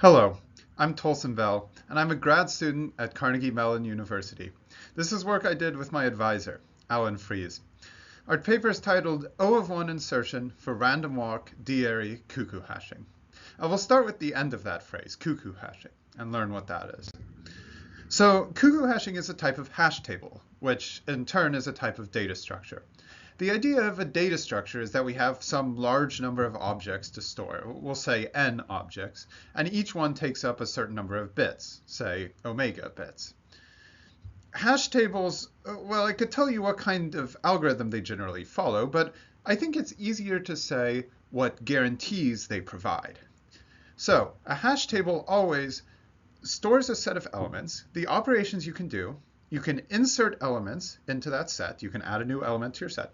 Hello, I'm Tolson Bell, and I'm a grad student at Carnegie Mellon University. This is work I did with my advisor, Alan Frieze. Our paper is titled O of 1 Insertion for Random Walk d-ary Cuckoo hashing. I will start with the end of that phrase, cuckoo hashing, and learn what that is. So cuckoo hashing is a type of hash table, which in turn is a type of data structure. The idea of a data structure is that we have some large number of objects to store. We'll say n objects, and each one takes up a certain number of bits, say omega bits. Hash tables, well, I could tell you what kind of algorithm they generally follow, but I think it's easier to say what guarantees they provide. So a hash table always stores a set of elements. The operations you can do: you can insert elements into that set. You can add a new element to your set.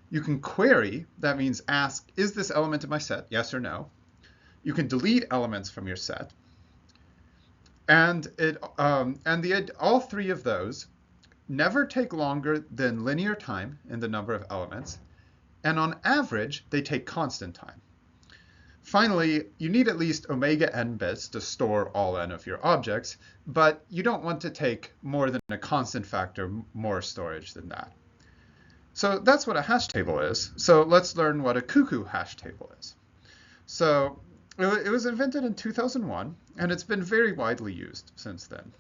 You can query, that means ask, is this element in my set, yes or no? You can delete elements from your set. And all three of those never take longer than linear time in the number of elements. And on average, they take constant time. Finally, you need at least omega n bits to store all n of your objects, but you don't want to take more than a constant factor more storage than that. So that's what a hash table is. So let's learn what a cuckoo hash table is. So it was invented in 2001, and it's been very widely used since then.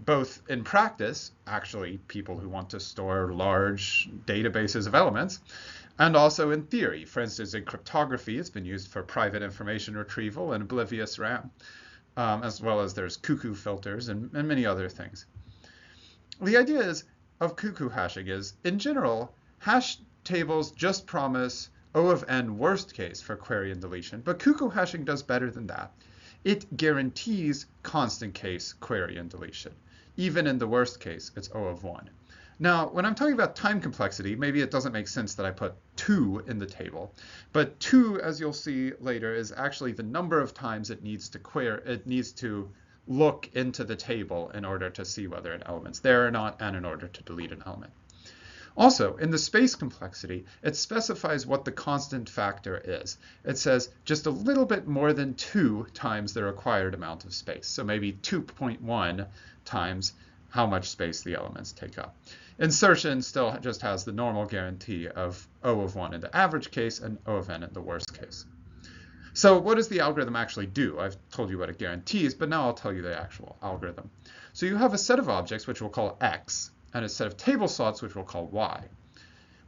Both in practice, actually people who want to store large databases of elements, and also in theory. For instance, in cryptography, it's been used for private information retrieval and oblivious RAM, as well as there's cuckoo filters and many other things. The idea of cuckoo hashing is, in general, hash tables just promise O of n worst case for query and deletion, but cuckoo hashing does better than that. It guarantees constant case query and deletion. Even in the worst case, it's O of 1. Now, when I'm talking about time complexity, maybe it doesn't make sense that I put 2 in the table. But 2, as you'll see later, is actually the number of times it needs to look into the table in order to see whether an element's there or not, and in order to delete an element. Also, in the space complexity, it specifies what the constant factor is. It says just a little bit more than 2 times the required amount of space. So maybe 2.1 times how much space the elements take up. Insertion still just has the normal guarantee of O of 1 in the average case and O of n in the worst case. So what does the algorithm actually do? I've told you what it guarantees, but now I'll tell you the actual algorithm. So you have a set of objects, which we'll call x, and a set of table slots, which we'll call y.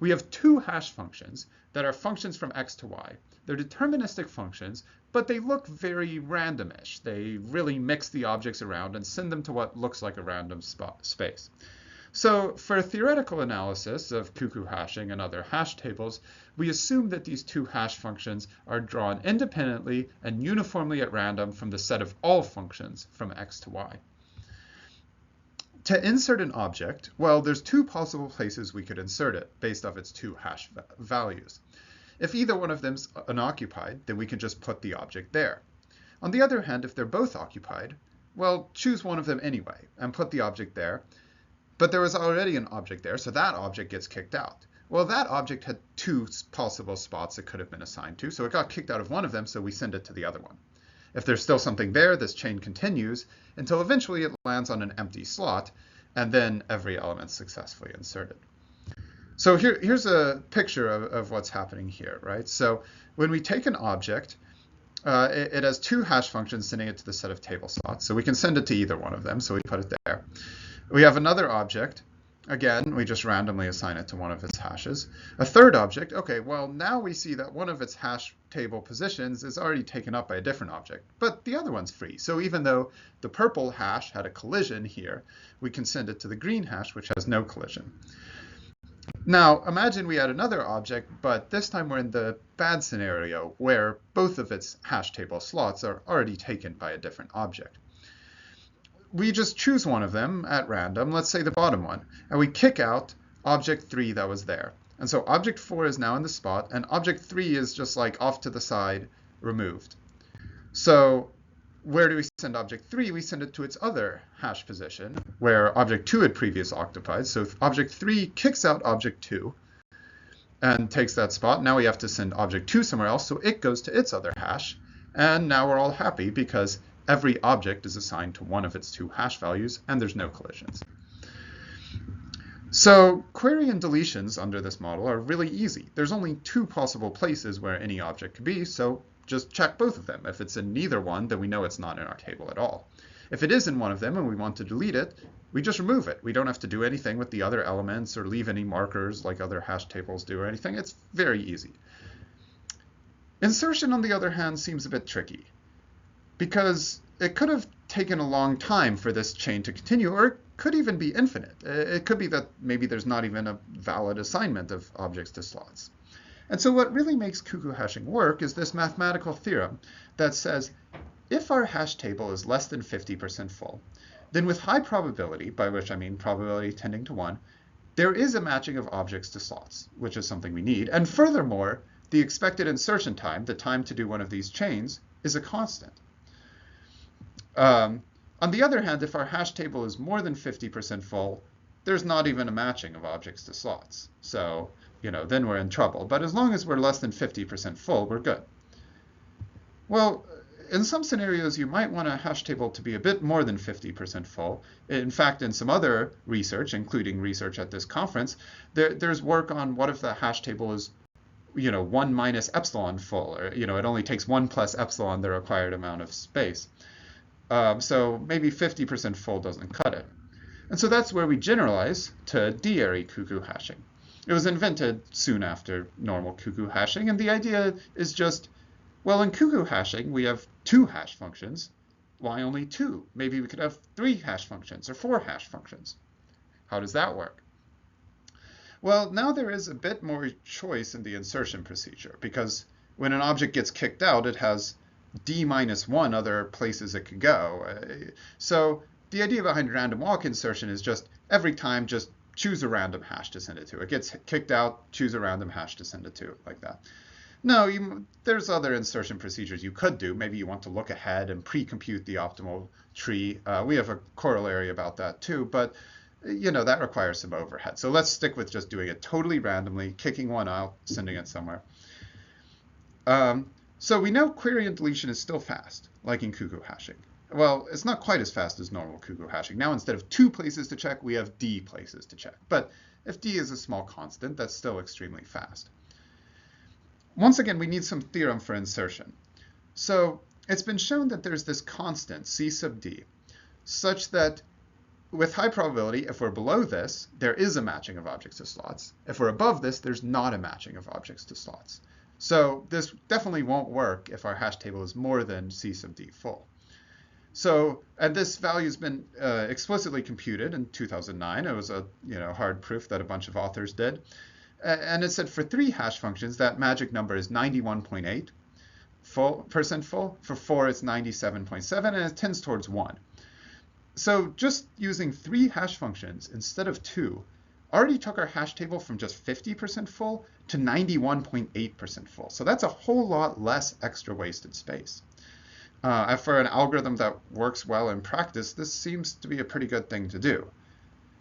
We have 2 hash functions that are functions from x to y. They're deterministic functions, but they look very randomish. They really mix the objects around and send them to what looks like a random space. So for theoretical analysis of cuckoo hashing and other hash tables, we assume that these 2 hash functions are drawn independently and uniformly at random from the set of all functions from x to y. To insert an object, well, there's 2 possible places we could insert it based off its 2 hash values. If either one of them's unoccupied, then we can just put the object there. On the other hand, if they're both occupied, well, choose one of them anyway and put the object there. But there was already an object there, so that object gets kicked out. Well, that object had 2 possible spots it could have been assigned to, so it got kicked out of one of them, so we send it to the other one. If there's still something there, this chain continues until eventually it lands on an empty slot, and then every element's successfully inserted. So here's a picture of what's happening here, right? So when we take an object, it has 2 hash functions sending it to the set of table slots, so we can send it to either one of them, so we put it there. We have another object. Again, we just randomly assign it to one of its hashes. A third object, okay, well, now we see that one of its hash table positions is already taken up by a different object, but the other one's free. So even though the purple hash had a collision here, we can send it to the green hash, which has no collision. Now, imagine we add another object, but this time we're in the bad scenario where both of its hash table slots are already taken by a different object. We just choose one of them at random, let's say the bottom one, and we kick out object 3 that was there. And so object 4 is now in the spot, and object 3 is just like off to the side, removed. So where do we send object 3? We send it to its other hash position, where object 2 had previously occupied. So if object 3 kicks out object 2 and takes that spot, now we have to send object 2 somewhere else, so it goes to its other hash, And now we're all happy because every object is assigned to one of its two hash values and there's no collisions. So query and deletions under this model are really easy. There's only two possible places where any object could be, so just check both of them. If it's in neither one, then we know it's not in our table at all. If it is in one of them and we want to delete it, we just remove it. We don't have to do anything with the other elements or leave any markers like other hash tables do or anything. It's very easy. Insertion, on the other hand, seems a bit tricky because it could have taken a long time for this chain to continue, or it could even be infinite. It could be that maybe there's not even a valid assignment of objects to slots. And so what really makes cuckoo hashing work is this mathematical theorem that says if our hash table is less than 50% full, then with high probability, by which I mean probability tending to 1, there is a matching of objects to slots, which is something we need. And furthermore, the expected insertion time, the time to do one of these chains, is a constant. On the other hand, if our hash table is more than 50% full, there's not even a matching of objects to slots. So, then we're in trouble. But as long as we're less than 50% full, we're good. Well, in some scenarios, you might want a hash table to be a bit more than 50% full. In fact, in some other research, including research at this conference, there's work on what if the hash table is 1 minus epsilon full, or it only takes 1 plus epsilon, the required amount of space. So maybe 50% full doesn't cut it. And so that's where we generalize to d-ary Cuckoo hashing. It was invented soon after normal cuckoo hashing, and the idea is just, well, in cuckoo hashing, we have 2 hash functions. Why only 2? Maybe we could have 3 hash functions or 4 hash functions. How does that work? Well, now there is a bit more choice in the insertion procedure, because when an object gets kicked out, it has d-1 other places it could go. So the idea behind random walk insertion is just every time just choose a random hash to send it to. It gets kicked out, choose a random hash to send it to, like that. No, there's other insertion procedures you could do. Maybe you want to look ahead and pre-compute the optimal tree. We have a corollary about that too, but that requires some overhead. So let's stick with just doing it totally randomly, kicking one out, sending it somewhere. So we know query and deletion is still fast, like in cuckoo hashing. Well, it's not quite as fast as normal cuckoo hashing. Now instead of 2 places to check, we have d places to check. But if d is a small constant, that's still extremely fast. Once again, we need some theorem for insertion. So it's been shown that there's this constant, c sub d, such that with high probability, if we're below this, there is a matching of objects to slots. If we're above this, there's not a matching of objects to slots. So this definitely won't work if our hash table is more than c sub d full. So, and this value has been explicitly computed in 2009. It was a hard proof that a bunch of authors did. And it said for 3 hash functions, that magic number is 91.8% full. For 4, it's 97.7, and it tends towards 1. So just using 3 hash functions instead of 2 already took our hash table from just 50% full to 91.8% full. So that's a whole lot less extra wasted space. For an algorithm that works well in practice, this seems to be a pretty good thing to do.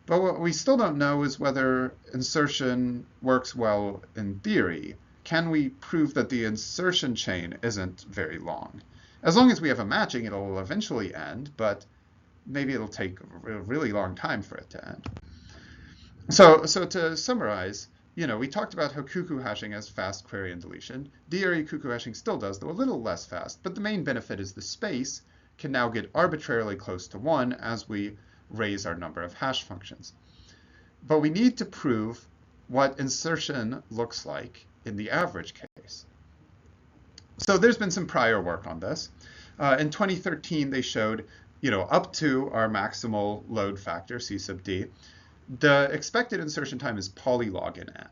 But what we still don't know is whether insertion works well in theory. Can we prove that the insertion chain isn't very long? As long as we have a matching, it'll eventually end, but maybe it'll take a really long time for it to end. So to summarize, we talked about how cuckoo hashing has fast query and deletion. d-ary Cuckoo hashing still does, though a little less fast, but the main benefit is the space can now get arbitrarily close to 1 as we raise our number of hash functions. But we need to prove what insertion looks like in the average case. So there's been some prior work on this. In 2013, they showed, up to our maximal load factor, c sub d, the expected insertion time is polylog in n.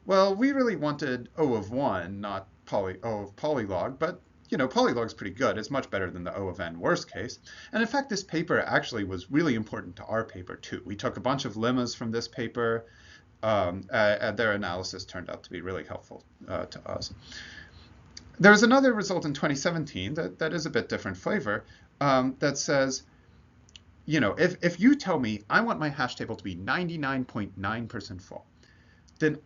Well, we really wanted O of 1, not O of polylog, but polylog's pretty good. It's much better than the O of n worst case. And in fact, this paper actually was really important to our paper too. We took a bunch of lemmas from this paper, and their analysis turned out to be really helpful to us. There's another result in 2017 that is a bit different flavor that says, if you tell me I want my hash table to be 99.9% full, then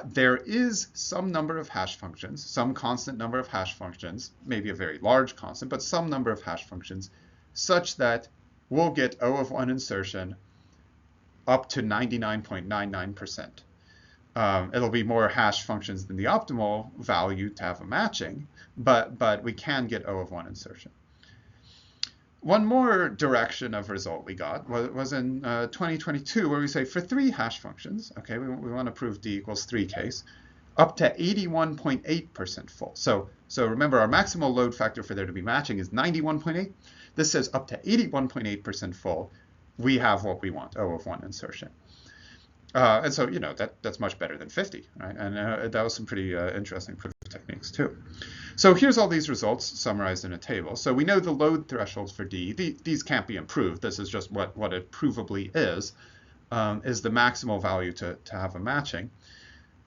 there is some number of hash functions, some constant number of hash functions, maybe a very large constant, but some number of hash functions such that we'll get O of 1 insertion up to 99.99%. It'll be more hash functions than the optimal value to have a matching, but we can get O of 1 insertion. One more direction of result we got was in 2022, where we say for 3 hash functions, okay, we want to prove d equals 3 case, up to 81.8% full. So remember, our maximal load factor for there to be matching is 91.8. This says up to 81.8% full. We have what we want, O of 1 insertion. And so, that's much better than 50, right? And that was some pretty interesting proof techniques too. So here's all these results summarized in a table. So we know the load thresholds for D. These can't be improved. This is just what it provably is the maximal value to have a matching.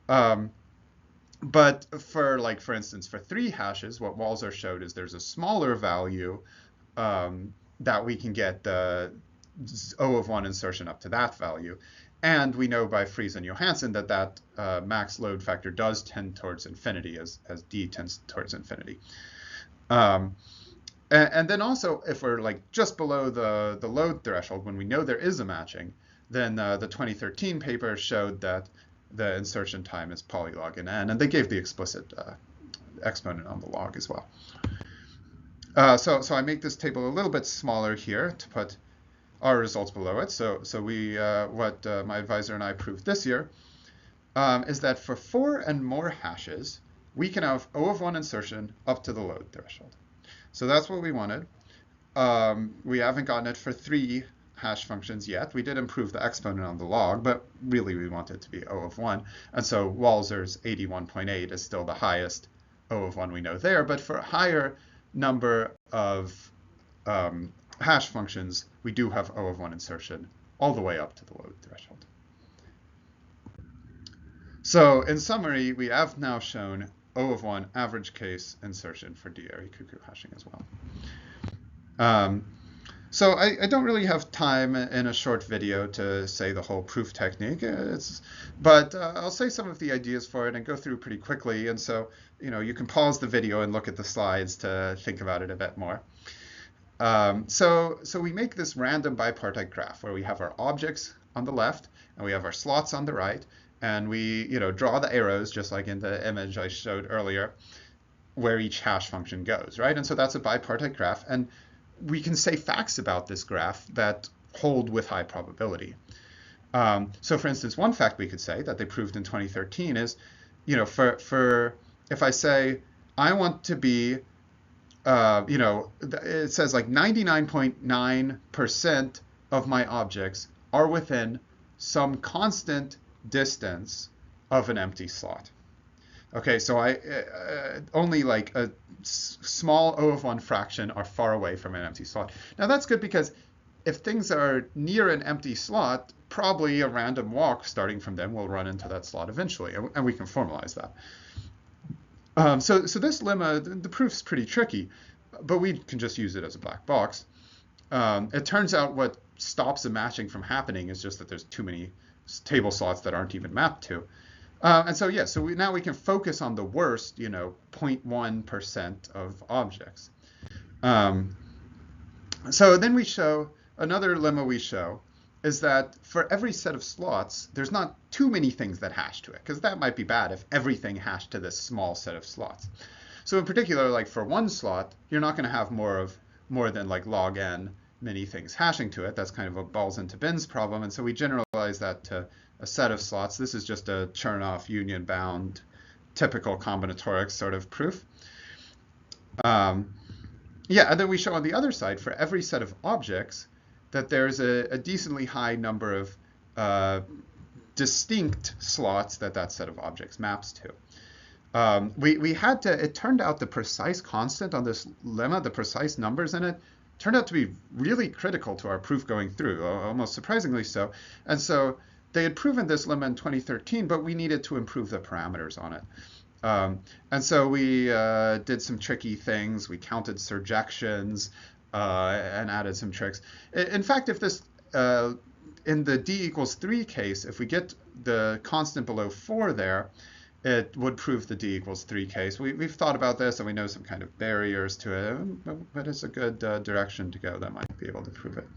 But for instance, for 3 hashes, what Walser showed is there's a smaller value that we can get the O of 1 insertion up to that value. And we know by Frieze and Johansson that max load factor does tend towards infinity as D tends towards infinity. And then also, if we're just below the load threshold, when we know there is a matching, then the 2013 paper showed that the insertion time is polylog in n, and they gave the explicit exponent on the log as well. So I make this table a little bit smaller here to put our results below it. So we what my advisor and I proved this year is that for 4 and more hashes, we can have O of 1 insertion up to the load threshold. So that's what we wanted. We haven't gotten it for 3 hash functions yet. We did improve the exponent on the log, but really we want it to be O of 1. And so Walser's 81.8 is still the highest O of 1 we know there. But for a higher number of hash functions, we do have O of 1 insertion all the way up to the load threshold. So in summary, we have now shown O of 1 average case insertion for d-ary Cuckoo hashing as well. So I don't really have time in a short video to say the whole proof technique, but I'll say some of the ideas for it and go through pretty quickly. And so, you can pause the video and look at the slides to think about it a bit more. So we make this random bipartite graph where we have our objects on the left and we have our slots on the right, and we draw the arrows just like in the image I showed earlier where each hash function goes, right? And so that's a bipartite graph, and we can say facts about this graph that hold with high probability. So for instance, one fact we could say that they proved in 2013 is, for if I say I want to be it says 99.9% of my objects are within some constant distance of an empty slot. Okay, so only a small O of 1 fraction are far away from an empty slot. Now that's good because if things are near an empty slot, probably a random walk starting from them will run into that slot eventually, and we can formalize that. So this lemma, the proof's pretty tricky, but we can just use it as a black box. It turns out what stops a matching from happening is just that there's too many table slots that aren't even mapped to. And so now we can focus on the worst, 0.1% of objects. So then we show, another lemma we show is that for every set of slots, there's not too many things that hash to it, because that might be bad if everything hashed to this small set of slots. So in particular, for one slot, you're not going to have more than log n many things hashing to it. That's kind of a balls into bins problem, and so we generalize that to a set of slots. This is just a Chernoff union bound typical combinatorics sort of proof. And then we show on the other side for every set of objects that there's a decently high number of distinct slots that set of objects maps to. It turned out the precise constant on this lemma, the precise numbers in it, turned out to be really critical to our proof going through, almost surprisingly so. And so they had proven this lemma in 2013, but we needed to improve the parameters on it. And so we did some tricky things. We counted surjections and added some tricks. In fact, if this in the d equals 3 case, if we get the constant below 4 there, it would prove the d equals 3 case. We've thought about this, and we know some kind of barriers to it, but it's a good direction to go that might be able to prove it.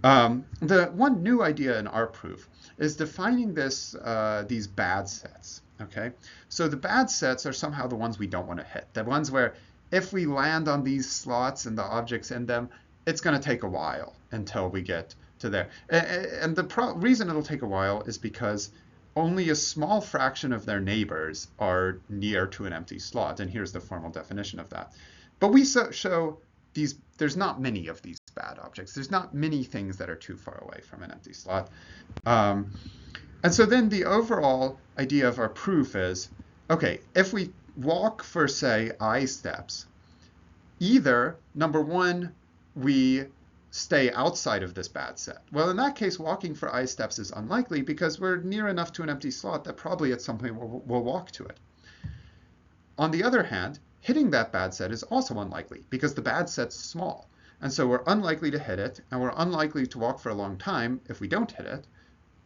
The one new idea in our proof is defining these bad sets. Okay, so the bad sets are somehow the ones we don't want to hit. The ones where if we land on these slots and the objects in them, it's going to take a while until we get to there. And the reason it'll take a while is because only a small fraction of their neighbors are near to an empty slot. And here's the formal definition of that. But we show there's not many of these bad objects. There's not many things that are too far away from an empty slot. And so then the overall idea of our proof is, okay, if we walk for, say, I steps, either, number one, we stay outside of this bad set. Well, in that case, walking for I steps is unlikely because we're near enough to an empty slot that probably at some point we'll walk to it. On the other hand, hitting that bad set is also unlikely because the bad set's small. And so we're unlikely to hit it, and we're unlikely to walk for a long time if we don't hit it.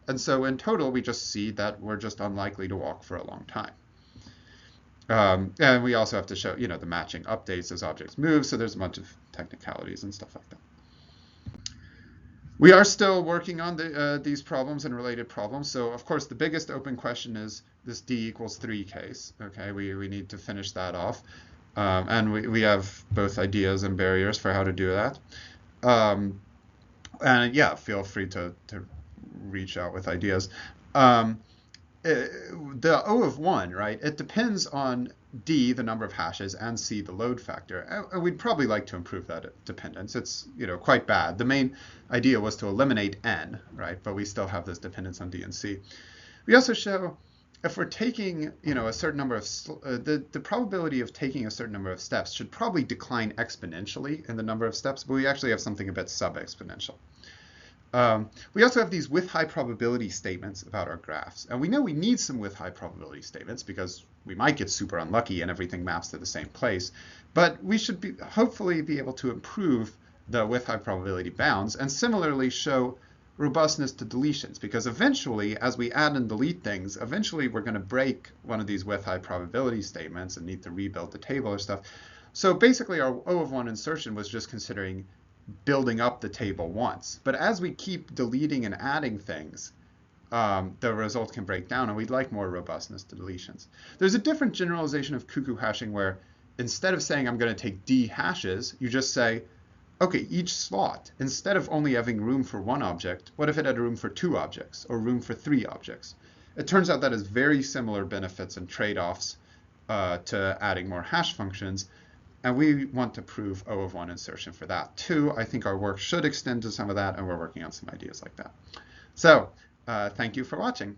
And so in total, we just see that we're just unlikely to walk for a long time. And we also have to show, the matching updates as objects move. So there's a bunch of technicalities and stuff like that. We are still working on these problems and related problems. So of course, the biggest open question is this d equals 3 case. Okay, we need to finish that off. And we have both ideas and barriers for how to do that. And yeah, feel free to reach out with ideas. The O of 1, right, it depends on D, the number of hashes, and C, the load factor. And we'd probably like to improve that dependence. It's quite bad. The main idea was to eliminate N, right, but we still have this dependence on D and C. We also show if we're taking a certain number of the probability of taking a certain number of steps should probably decline exponentially in the number of steps, but we actually have something a bit sub-exponential. We also have these with high probability statements about our graphs. And we know we need some with high probability statements because we might get super unlucky and everything maps to the same place. But we should hopefully be able to improve the with high probability bounds and similarly show robustness to deletions, because eventually, as we add and delete things, eventually we're going to break one of these with high probability statements and need to rebuild the table or stuff. So basically our O of 1 insertion was just considering building up the table once. But as we keep deleting and adding things, the result can break down, and we'd like more robustness to deletions. There's a different generalization of cuckoo hashing where instead of saying I'm going to take D hashes, you just say, okay, each slot, instead of only having room for one object, what if it had room for 2 objects or room for 3 objects? It turns out that has very similar benefits and trade-offs to adding more hash functions. And we want to prove O of 1 insertion for that too. I think our work should extend to some of that, and we're working on some ideas like that. So thank you for watching.